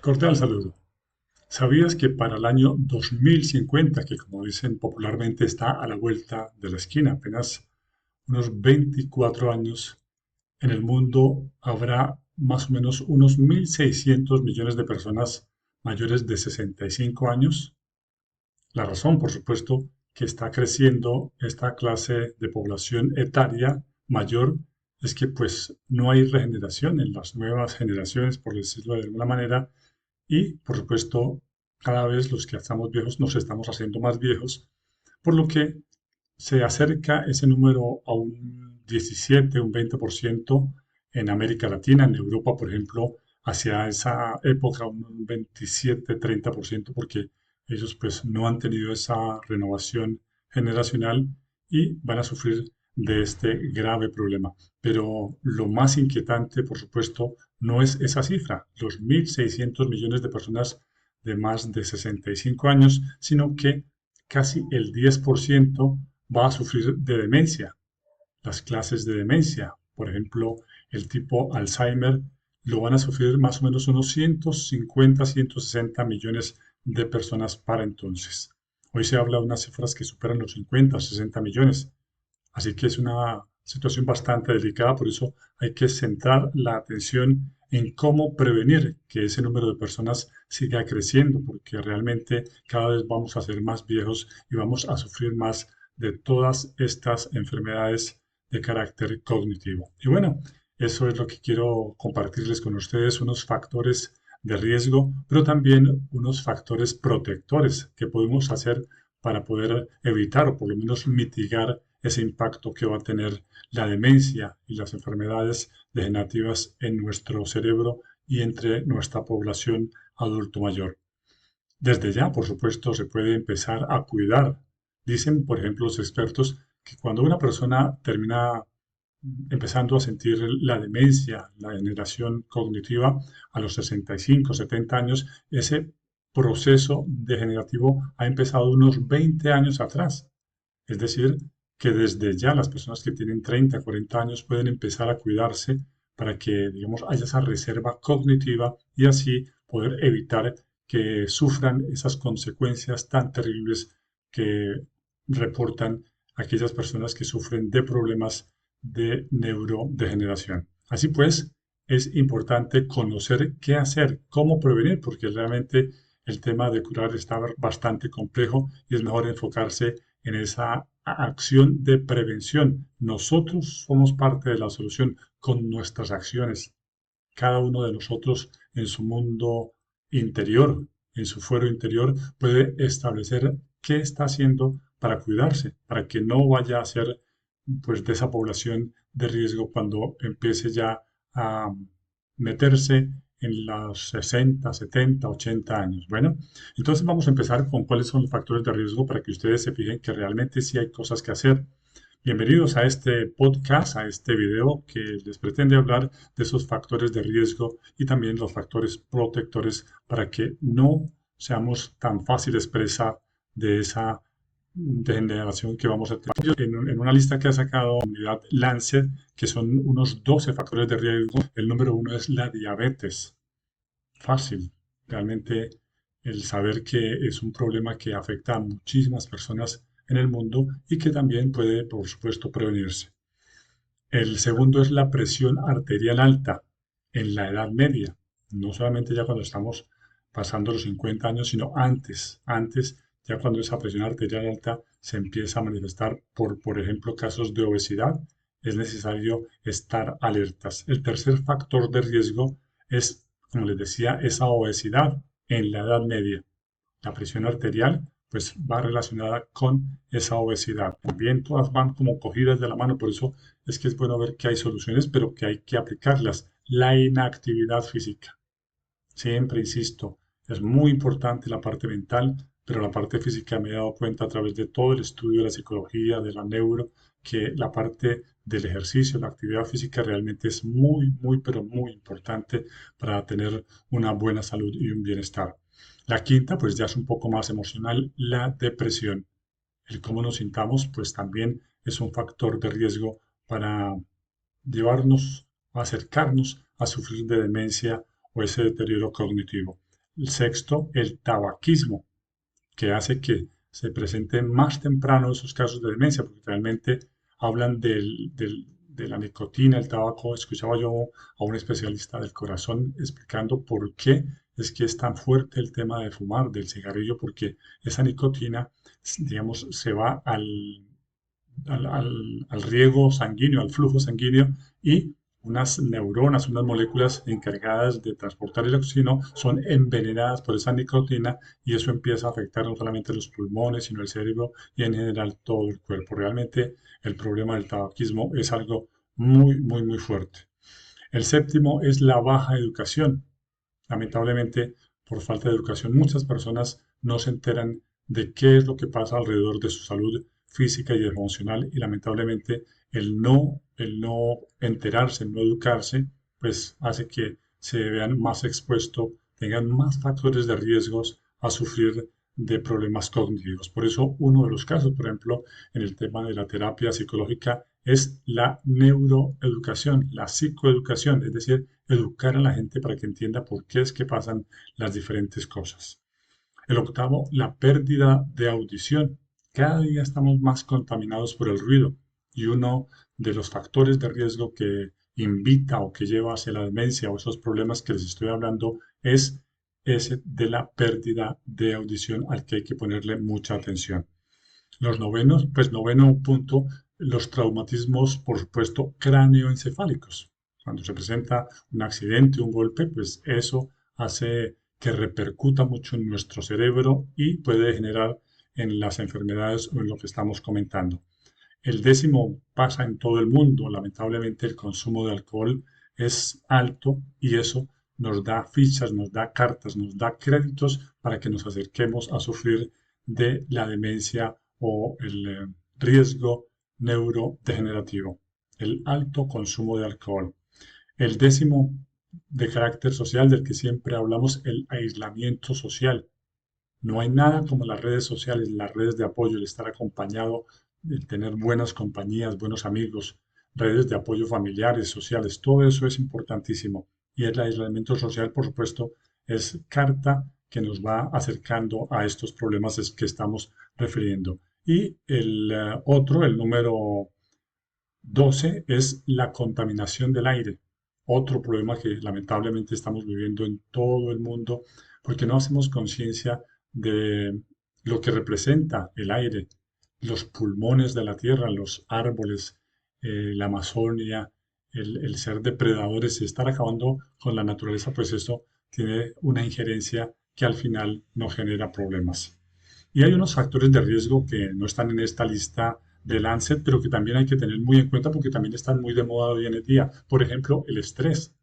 Cordial saludo. ¿Sabías que para el año 2050, que como dicen popularmente está a la vuelta de la esquina, apenas unos 24 años, en el mundo habrá más o menos unos 1.600 millones de personas mayores de 65 años? La razón, por supuesto, que está creciendo esta clase de población etaria mayor es que pues no hay regeneración en las nuevas generaciones, por decirlo de alguna manera, y, por supuesto, cada vez los que estamos viejos nos estamos haciendo más viejos, por lo que se acerca ese número a un 17, un 20% en América Latina, en Europa, por ejemplo, hacia esa época un 27, 30%, porque ellos pues no han tenido esa renovación generacional y van a sufrir de este grave problema. Pero lo más inquietante, por supuesto, no es esa cifra, los 1.600 millones de personas de más de 65 años, sino que casi el 10% va a sufrir de demencia. Las clases de demencia, por ejemplo, el tipo Alzheimer, lo van a sufrir más o menos unos 150, 160 millones de personas para entonces. Hoy se habla de unas cifras que superan los 50 o 60 millones. Así que es una situación bastante delicada, por eso hay que centrar la atención en cómo prevenir que ese número de personas siga creciendo, porque realmente cada vez vamos a ser más viejos y vamos a sufrir más de todas estas enfermedades de carácter cognitivo. Y bueno, eso es lo que quiero compartirles con ustedes, unos factores de riesgo, pero también unos factores protectores que podemos hacer para poder evitar o por lo menos mitigar ese impacto que va a tener la demencia y las enfermedades degenerativas en nuestro cerebro y entre nuestra población adulto mayor. Desde ya, por supuesto, se puede empezar a cuidar. Dicen, por ejemplo, los expertos que cuando una persona termina empezando a sentir la demencia, la degeneración cognitiva a los 65, 70 años, ese proceso degenerativo ha empezado unos 20 años atrás. Es decir, que desde ya las personas que tienen 30, 40 años pueden empezar a cuidarse para que, digamos, haya esa reserva cognitiva y así poder evitar que sufran esas consecuencias tan terribles que reportan aquellas personas que sufren de problemas de neurodegeneración. Así pues, es importante conocer qué hacer, cómo prevenir, porque realmente el tema de curar está bastante complejo y es mejor enfocarse en esa acción de prevención. Nosotros somos parte de la solución con nuestras acciones. Cada uno de nosotros en su mundo interior, en su fuero interior, puede establecer qué está haciendo para cuidarse, para que no vaya a ser pues de esa población de riesgo cuando empiece ya a meterse en los 60, 70, 80 años. Bueno, entonces vamos a empezar con cuáles son los factores de riesgo para que ustedes se fijen que realmente sí hay cosas que hacer. Bienvenidos a este podcast, a este video que les pretende hablar de esos factores de riesgo y también los factores protectores para que no seamos tan fáciles presa de esa degeneración que vamos a tener. En una lista que ha sacado la unidad Lancet, que son unos 12 factores de riesgo, el número uno es la diabetes. Fácil, realmente el saber que es un problema que afecta a muchísimas personas en el mundo y que también puede, por supuesto, prevenirse. El segundo es la presión arterial alta en la edad media, no solamente ya cuando estamos pasando los 50 años, sino antes, ya cuando esa presión arterial alta se empieza a manifestar por ejemplo, casos de obesidad, es necesario estar alertas. El tercer factor de riesgo es, como les decía, esa obesidad en la edad media. La presión arterial pues va relacionada con esa obesidad. También todas van como cogidas de la mano, por eso es que es bueno ver que hay soluciones, pero que hay que aplicarlas. La inactividad física. Siempre insisto, es muy importante la parte mental, pero la parte física me he dado cuenta a través de todo el estudio de la psicología, de la neuro, que la parte del ejercicio, la actividad física realmente es muy, muy, pero muy importante para tener una buena salud y un bienestar. La quinta, pues ya es un poco más emocional, la depresión. El cómo nos sintamos, pues también es un factor de riesgo para llevarnos, acercarnos a sufrir de demencia o ese deterioro cognitivo. El sexto, el tabaquismo, que hace que se presenten más temprano esos casos de demencia, porque realmente hablan de la nicotina, el tabaco. Escuchaba yo a un especialista del corazón explicando por qué es que es tan fuerte el tema de fumar, del cigarrillo, porque esa nicotina, digamos, se va al riego sanguíneo, al flujo sanguíneo, y unas neuronas, unas moléculas encargadas de transportar el oxígeno son envenenadas por esa nicotina, y eso empieza a afectar no solamente los pulmones, sino el cerebro y en general todo el cuerpo. Realmente el problema del tabaquismo es algo muy, muy, muy fuerte. El séptimo es la baja educación. Lamentablemente, por falta de educación, muchas personas no se enteran de qué es lo que pasa alrededor de su salud física y emocional, y lamentablemente el no enterarse, el no educarse, pues hace que se vean más expuestos, tengan más factores de riesgos a sufrir de problemas cognitivos. Por eso, uno de los casos, por ejemplo, en el tema de la terapia psicológica es la neuroeducación, la psicoeducación, es decir, educar a la gente para que entienda por qué es que pasan las diferentes cosas. El octavo, la pérdida de audición. Cada día estamos más contaminados por el ruido, y uno de los factores de riesgo que invita o que lleva hacia la demencia o esos problemas que les estoy hablando es ese de la pérdida de audición, al que hay que ponerle mucha atención. Los novenos, pues noveno punto, los traumatismos, por supuesto, cráneoencefálicos. Cuando se presenta un accidente, un golpe, pues eso hace que repercuta mucho en nuestro cerebro y puede generar en las enfermedades o en lo que estamos comentando. El décimo pasa en todo el mundo. Lamentablemente el consumo de alcohol es alto, y eso nos da fichas, nos da cartas, nos da créditos para que nos acerquemos a sufrir de la demencia o el riesgo neurodegenerativo, el alto consumo de alcohol. El décimo, de carácter social, del que siempre hablamos, el aislamiento social. No hay nada como las redes sociales, las redes de apoyo, el estar acompañado, el tener buenas compañías, buenos amigos, redes de apoyo familiares, sociales. Todo eso es importantísimo. Y el aislamiento social, por supuesto, es carta que nos va acercando a estos problemas que estamos refiriendo. Y el otro, el número 12, es la contaminación del aire. Otro problema que lamentablemente estamos viviendo en todo el mundo, porque no hacemos conciencia de lo que representa el aire, los pulmones de la tierra, los árboles, la Amazonia, el ser depredadores y estar acabando con la naturaleza, pues esto tiene una injerencia que al final nos genera problemas. Y hay unos factores de riesgo que no están en esta lista de Lancet, pero que también hay que tener muy en cuenta porque también están muy de moda hoy en día. Por ejemplo, el estrés,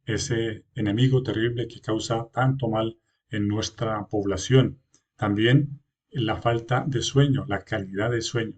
ese enemigo terrible que causa tanto mal en nuestra población. También la falta de sueño, la calidad de sueño.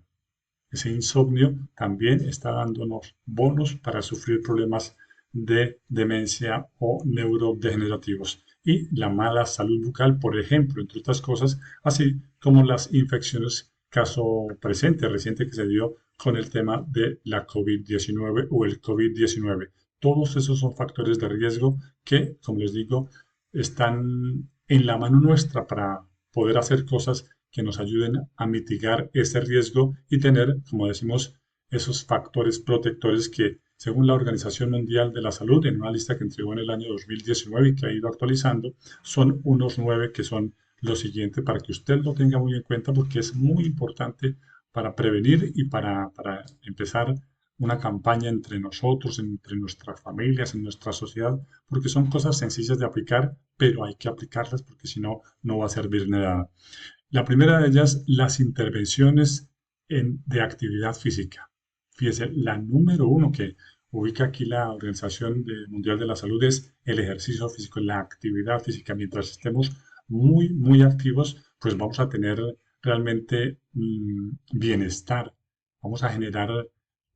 Ese insomnio también está dándonos bonos para sufrir problemas de demencia o neurodegenerativos. Y la mala salud bucal, por ejemplo, entre otras cosas, así como las infecciones, caso presente, reciente, que se dio con el tema de la COVID-19 o el COVID-19. Todos esos son factores de riesgo que, como les digo, están en la mano nuestra para poder hacer cosas que nos ayuden a mitigar ese riesgo y tener, como decimos, esos factores protectores que, según la Organización Mundial de la Salud, en una lista que entregó en el año 2019 y que ha ido actualizando, son unos 9 que son lo siguiente, para que usted lo tenga muy en cuenta, porque es muy importante para prevenir y para empezar una campaña entre nosotros, entre nuestras familias, en nuestra sociedad, porque son cosas sencillas de aplicar, pero hay que aplicarlas porque si no, no va a servir de nada. La primera de ellas, las intervenciones de actividad física. Fíjese, la número uno que ubica aquí la Mundial de la Salud es el ejercicio físico, la actividad física. Mientras estemos muy, muy activos, pues vamos a tener realmente bienestar. Vamos a generar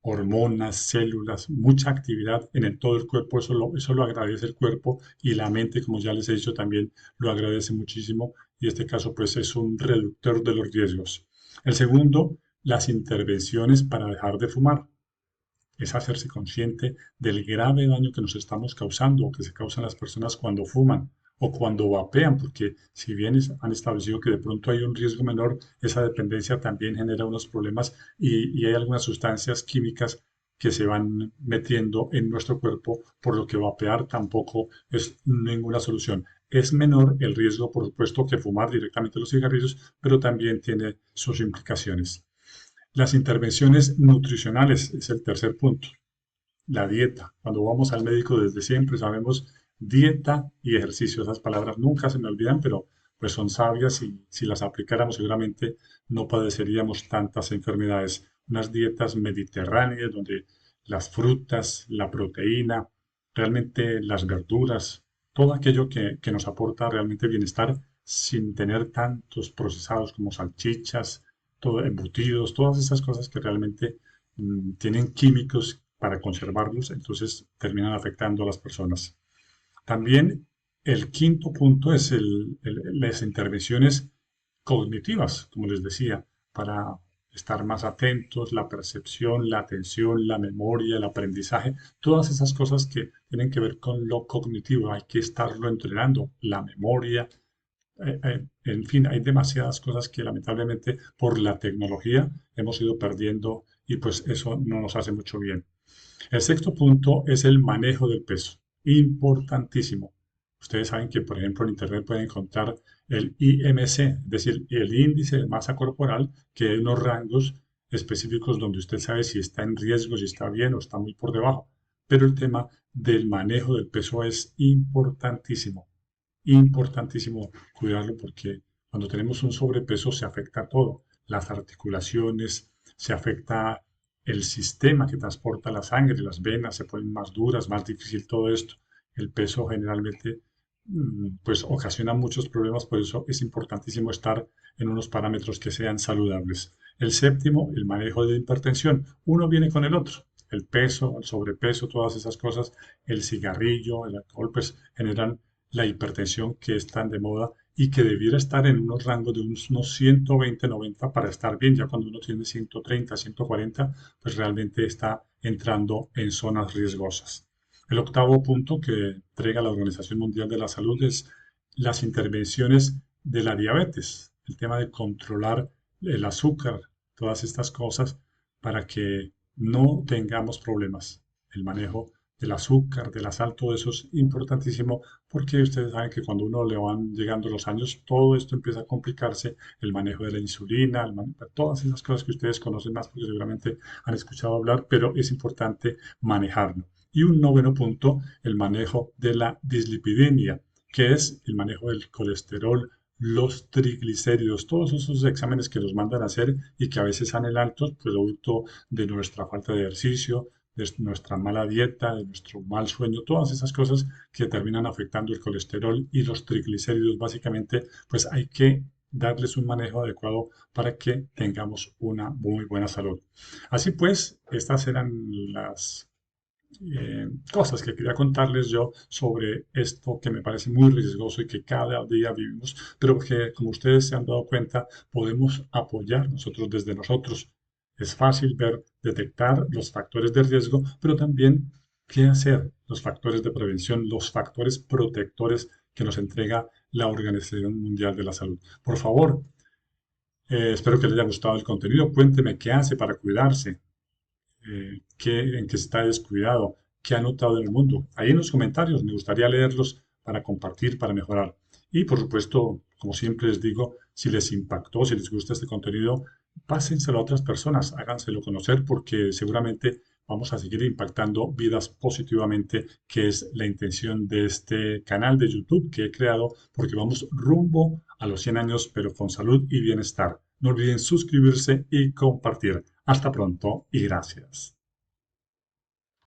hormonas, células, mucha actividad todo el cuerpo. Eso lo agradece el cuerpo, y la mente, como ya les he dicho, también lo agradece muchísimo, y este caso pues es un reductor de los riesgos. El segundo, las intervenciones para dejar de fumar. Es hacerse consciente del grave daño que nos estamos causando o que se causan las personas cuando fuman, o cuando vapean, porque si bien han establecido que de pronto hay un riesgo menor, esa dependencia también genera unos problemas y hay algunas sustancias químicas que se van metiendo en nuestro cuerpo, por lo que vapear tampoco es ninguna solución. Es menor el riesgo, por supuesto, que fumar directamente los cigarrillos, pero también tiene sus implicaciones. Las intervenciones nutricionales es el tercer punto. La dieta. Cuando vamos al médico desde siempre sabemos dieta y ejercicio. Esas palabras nunca se me olvidan, pero pues son sabias y si las aplicáramos seguramente no padeceríamos tantas enfermedades. Unas dietas mediterráneas donde las frutas, la proteína, realmente las verduras, todo aquello que nos aporta realmente bienestar sin tener tantos procesados como salchichas, todo, embutidos, todas esas cosas que realmente tienen químicos para conservarlos, entonces terminan afectando a las personas. También el quinto punto es las intervenciones cognitivas, como les decía, para estar más atentos, la percepción, la atención, la memoria, el aprendizaje, todas esas cosas que tienen que ver con lo cognitivo, hay que estarlo entrenando, la memoria, en fin, hay demasiadas cosas que lamentablemente por la tecnología hemos ido perdiendo y pues eso no nos hace mucho bien. El sexto punto es el manejo del peso. Importantísimo. Ustedes saben que, por ejemplo, en Internet pueden encontrar el IMC, es decir, el índice de masa corporal, que hay unos rangos específicos donde usted sabe si está en riesgo, si está bien o está muy por debajo. Pero el tema del manejo del peso es importantísimo. Importantísimo cuidarlo porque cuando tenemos un sobrepeso se afecta a todo. Las articulaciones, se afecta el sistema que transporta la sangre, las venas se ponen más duras, más difícil todo esto. El peso generalmente pues ocasiona muchos problemas, por eso es importantísimo estar en unos parámetros que sean saludables. El séptimo, el manejo de hipertensión. Uno viene con el otro. El peso, el sobrepeso, todas esas cosas, el cigarrillo, el alcohol, pues generan la hipertensión que es tan de moda y que debiera estar en unos rangos de unos 120, 90 para estar bien. Ya cuando uno tiene 130, 140, pues realmente está entrando en zonas riesgosas. El octavo punto que entrega la Organización Mundial de la Salud es las intervenciones de la diabetes, el tema de controlar el azúcar, todas estas cosas para que no tengamos problemas. El manejo del azúcar, de la sal, todo eso es importantísimo porque ustedes saben que cuando uno le van llegando los años, todo esto empieza a complicarse, el manejo de la insulina, todas esas cosas que ustedes conocen más porque seguramente han escuchado hablar, pero es importante manejarlo. Y un noveno punto, el manejo de la dislipidemia, que es el manejo del colesterol, los triglicéridos, todos esos exámenes que nos mandan a hacer y que a veces salen altos, producto de nuestra falta de ejercicio, de nuestra mala dieta, de nuestro mal sueño, todas esas cosas que terminan afectando el colesterol y los triglicéridos, básicamente, pues hay que darles un manejo adecuado para que tengamos una muy buena salud. Así pues, estas eran las cosas que quería contarles yo sobre esto que me parece muy riesgoso y que cada día vivimos, pero que como ustedes se han dado cuenta, podemos apoyar nosotros desde nosotros. Es fácil ver, detectar los factores de riesgo, pero también qué hacer, los factores de prevención, los factores protectores que nos entrega la Organización Mundial de la Salud. Por favor, espero que les haya gustado el contenido. Cuénteme qué hace para cuidarse, en qué está descuidado, qué ha notado en el mundo. Ahí en los comentarios me gustaría leerlos para compartir, para mejorar. Y por supuesto, como siempre les digo, si les impactó, si les gusta este contenido, pásenselo a otras personas, háganselo conocer porque seguramente vamos a seguir impactando vidas positivamente, que es la intención de este canal de YouTube que he creado porque vamos rumbo a los 100 años, pero con salud y bienestar. No olviden suscribirse y compartir. Hasta pronto y gracias.